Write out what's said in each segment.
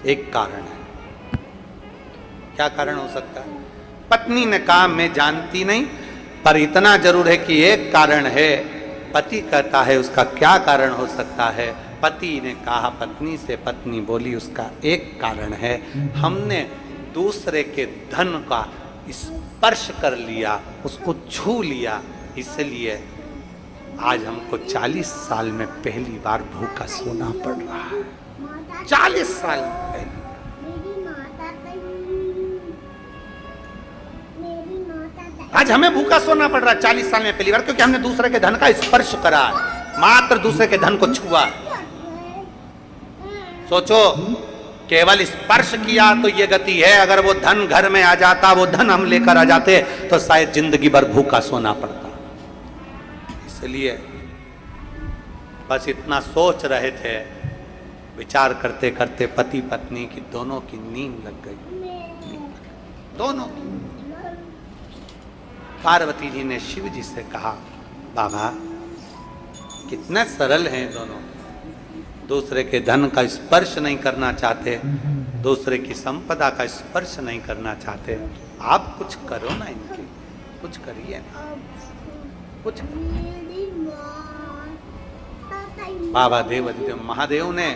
एक कारण है। क्या कारण हो सकता है? पत्नी ने कहा मैं जानती नहीं, पर इतना जरूर है कि एक कारण है। पति कहता है उसका क्या कारण हो सकता है? पति ने कहा पत्नी से, पत्नी बोली उसका एक कारण है, हमने दूसरे के धन का स्पर्श कर लिया, उसको छू लिया, इसलिए आज हमको 40 साल में पहली बार भूखा सोना पड़ रहा है। 40 साल पहले आज हमें भूखा सोना पड़ रहा है 40 साल में पहली बार, क्योंकि हमने दूसरे के धन का स्पर्श करा, मात्र दूसरे के धन को छुआ। सोचो, केवल स्पर्श किया तो ये गति है। अगर वो धन घर में आ जाता, वो धन हम लेकर आ जाते, तो शायद जिंदगी भर भूखा सोना पड़ता। इसलिए बस इतना सोच रहे थे, विचार करते करते पति पत्नी की दोनों की नींद लग गई, दोनों की। पार्वती जी ने शिव जी से कहा, बाबा कितने सरल हैं दोनों, दूसरे के धन का स्पर्श नहीं करना चाहते, दूसरे की संपदा का स्पर्श नहीं करना चाहते, आप कुछ करो ना, इनके कुछ करिए ना, कुछ। बाबा देवाधिदेव महादेव ने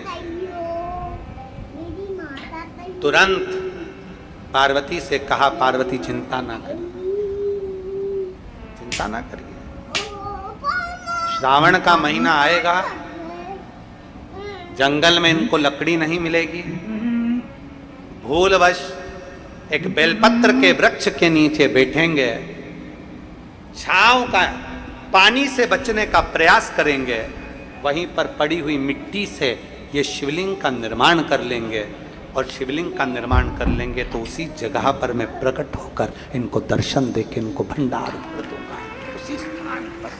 तुरंत पार्वती से कहा, पार्वती चिंता ना करिए, चिंता ना करिए, श्रावण का महीना आएगा, जंगल में इनको लकड़ी नहीं मिलेगी, भूलवश एक बेलपत्र के वृक्ष के नीचे बैठेंगे, छांव का पानी से बचने का प्रयास करेंगे, वहीं पर पड़ी हुई मिट्टी से ये शिवलिंग का निर्माण कर लेंगे, और शिवलिंग का निर्माण कर लेंगे तो उसी जगह पर मैं प्रकट होकर इनको दर्शन देके इनको भंडार भर दूंगा, उसी स्थान पर।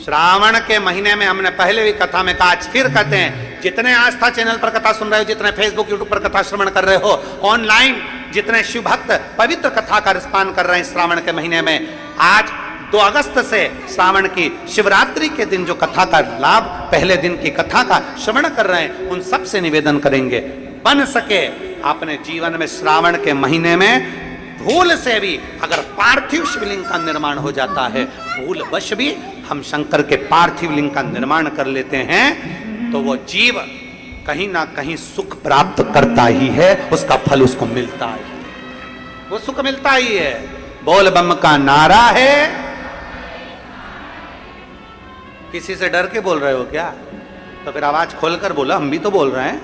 श्रावण के महीने में हमने पहले भी कथा में कहा, आज फिर कहते हैं, जितने आस्था चैनल पर कथा सुन रहे हो, जितने फेसबुक यूट्यूब पर कथा श्रवण कर रहे हो, ऑनलाइन जितने शिव भक्त पवित्र कथा का रिस्पान कर रहे हैं श्रावण के महीने में, आज 2 अगस्त से श्रावण की शिवरात्रि के दिन जो कथा का लाभ, पहले दिन की कथा का श्रवण कर रहे हैं, उन सब से निवेदन करेंगे, बन सके अपने जीवन में श्रावण के महीने में भूल से भी अगर पार्थिव शिवलिंग का निर्माण हो जाता है, भूलवश भी हम शंकर के पार्थिव लिंग का निर्माण कर लेते हैं, तो वो जीव कहीं ना कहीं सुख प्राप्त करता ही है, उसका फल उसको मिलता है, वो सुख मिलता ही है। बोल बम का नारा है। किसी से डर के बोल रहे हो क्या? तो फिर आवाज खोलकर बोला, हम भी तो बोल रहे हैं।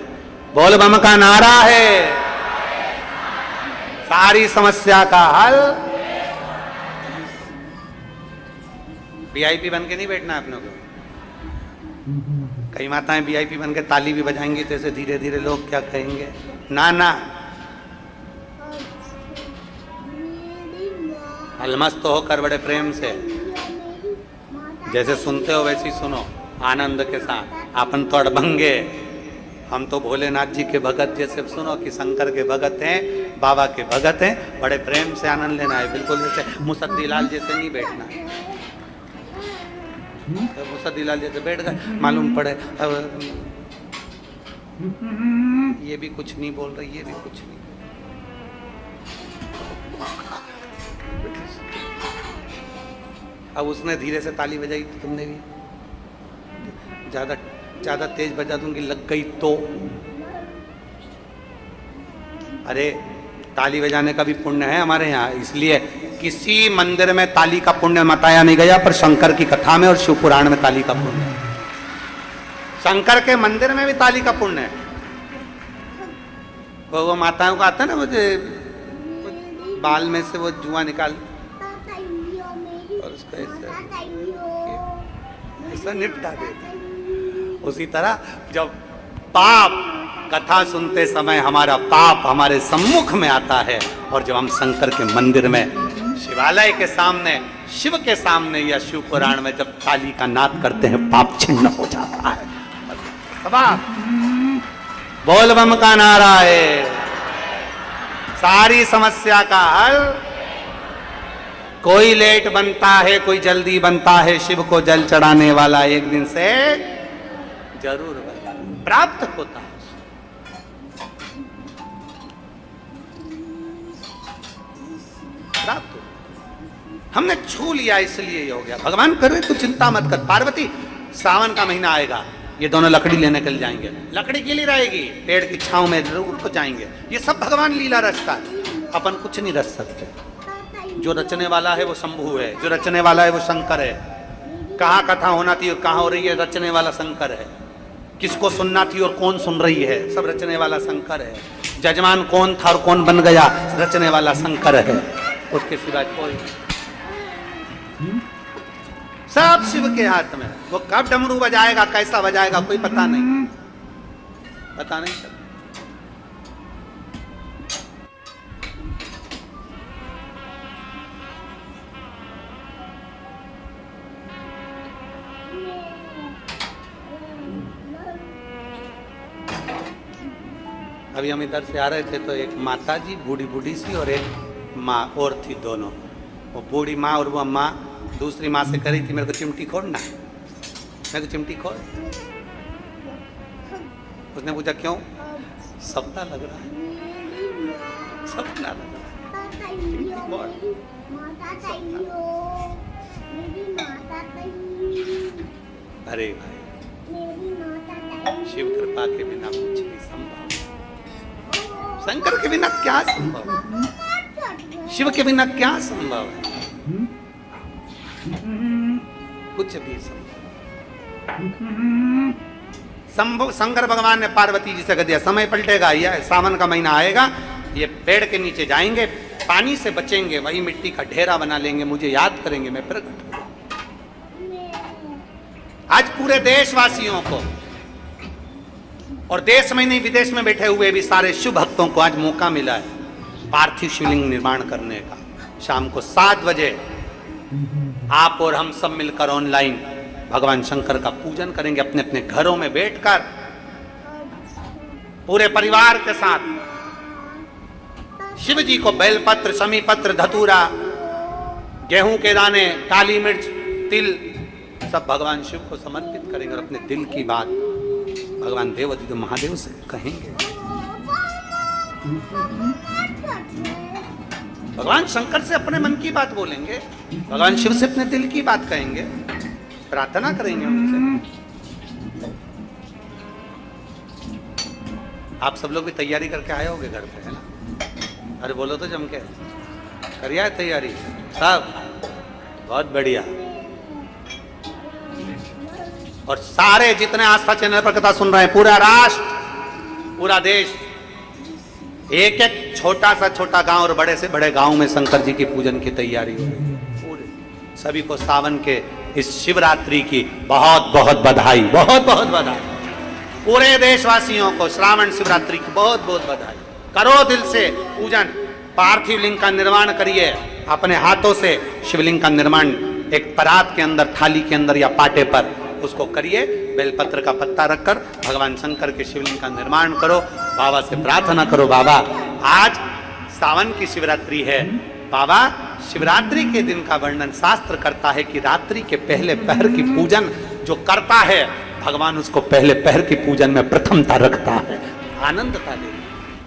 बोल बम का नारा है, सारी समस्या का हल। वीआईपी बन के नहीं बैठना अपने को। कई माताएं वीआईपी बन के ताली भी बजाएंगी तो ऐसे धीरे धीरे लोग क्या कहेंगे, ना ना, अलमस्त होकर बड़े प्रेम से जैसे सुनते हो वैसे ही सुनो, आनंद के साथ। अपन तो अड़भंगे, हम तो भोलेनाथ जी के भगत जैसे सुनो कि शंकर के भगत हैं, बाबा के भगत हैं, बड़े प्रेम से आनंद लेना है। बिल्कुल जैसे मुसद्दीलाल जैसे नहीं बैठना है। मुसद्दीलाल जैसे बैठ गए, मालूम पड़े अब ये भी कुछ नहीं बोल रही, ये भी कुछ नहीं। अब उसने धीरे से ताली बजाई तो तुमने भी ज्यादा तेज बजा दूंगी, लग गई तो। अरे ताली बजाने का भी पुण्य है हमारे यहाँ, इसलिए किसी मंदिर में ताली का पुण्य बताया नहीं गया, पर शंकर की कथा में और शिव पुराण में ताली का पुण्य है। शंकर के मंदिर में भी ताली का पुण्य है। वो माताओं का आता है ना, मुझे बाल में से वो जुआ निकाल और उसको ऐसा निपटा देते। उसी तरह जब पाप कथा सुनते समय हमारा पाप हमारे सम्मुख में आता है, और जब हम शंकर के मंदिर में, शिवालय के सामने, शिव के सामने या शिव पुराण में जब ताली का नाद करते हैं, पाप छिन्न हो जाता है। बोल बम का नारा है, सारी समस्या का हल। कोई लेट बनता है, कोई जल्दी बनता है, शिव को जल चढ़ाने वाला एक दिन से जरूर बनता है। प्राप्त होता है। प्राप्त हो, हमने छू लिया इसलिए ये हो गया। भगवान करे तो चिंता मत कर। पार्वती, सावन का महीना आएगा, ये दोनों लकड़ी लेने के लिए जाएंगे, लकड़ी के लिए रहेगी, पेड़ की छांव में जरूर को जाएंगे। ये सब भगवान लीला रचता है, अपन कुछ नहीं रच सकते। जो रचने वाला है वो शंभु है, जो रचने वाला है वो शंकर है। कहाँ कथा होना थी और कहाँ हो रही है, रचने वाला शंकर है। किसको सुनना थी और कौन सुन रही है, सब रचने वाला शंकर है। जजमान कौन था और कौन बन गया, रचने वाला शंकर है, उसके सिवा कोई। सब शिव के हाथ में। वो कब डमरू बजाएगा, कैसा बजाएगा, कोई पता नहीं, पता नहीं चलता। अभी हम इधर से आ रहे थे तो एक माता जी बूढ़ी बूढ़ी सी और एक माँ और थी, दोनों। वो बूढ़ी माँ और वो माँ दूसरी माँ से करी थी, मेरे को चिमटी खोलना, मेरे को चिमटी खोल। उसने पूछा क्यों? सपना लग रहा है, सपना लग रहा है। अरे भाई, शिव कृपा के बिना कुछ नहीं संभव, शंकर के बिना क्या संभव है, शिव के बिना क्या संभव है, कुछ भी संभव। शंकर भगवान ने पार्वती जी से कह दिया समय पलटेगा, यह सावन का महीना आएगा, ये पेड़ के नीचे जाएंगे, पानी से बचेंगे, वही मिट्टी का ढेरा बना लेंगे, मुझे याद करेंगे, मैं प्रकट। आज पूरे देशवासियों को और देश में नहीं विदेश में बैठे हुए भी सारे शिव भक्तों को आज मौका मिला है पार्थिव शिवलिंग निर्माण करने का। शाम को 7 बजे आप और हम सब मिलकर ऑनलाइन भगवान शंकर का पूजन करेंगे, अपने अपने घरों में बैठकर पूरे परिवार के साथ। शिव जी को बेलपत्र, शमीपत्र, धतूरा, गेहूं के दाने, काली मिर्च, तिल सब भगवान शिव को समर्पित करेंगे और अपने दिल की बात भगवान देवाधिदेव तो महादेव से कहेंगे। भगवान शंकर से अपने मन की बात बोलेंगे, भगवान शिव से अपने दिल की बात कहेंगे, प्रार्थना करेंगे उनसे। आप सब लोग भी तैयारी करके आए होगे घर पे, है ना? अरे बोलो तो जम के, करिए है तैयारी सब, बहुत बढ़िया। और सारे जितने आस्था चैनल पर कथा सुन रहे हैं, पूरा राष्ट्र, पूरा देश, एक एक छोटा सा छोटा गांव और बड़े से बड़े गांव में शंकर जी की पूजन की तैयारी हो रही है। पूरे सभी को सावन के इस शिवरात्रि की बहुत बहुत बधाई, बहुत बहुत बधाई। पूरे देशवासियों को श्रावण शिवरात्रि की बहुत बहुत बधाई। करो दिल से पूजन, पार्थिव लिंग का निर्माण करिए अपने हाथों से। शिवलिंग का निर्माण एक परात के अंदर, थाली के अंदर या पाटे पर उसको करिए, बेलपत्र का पत्ता रखकर भगवान शंकर के शिवलिंग का निर्माण करो। बाबा से प्रार्थना करो, बाबा आज सावन की शिवरात्रि है, बाबा शिवरात्रि के दिन का वर्णन शास्त्र करता है कि रात्रि के पहले पहर की पूजन जो करता है भगवान उसको पहले पहर की पूजन में प्रथमता रखता है, आनंदता देता है।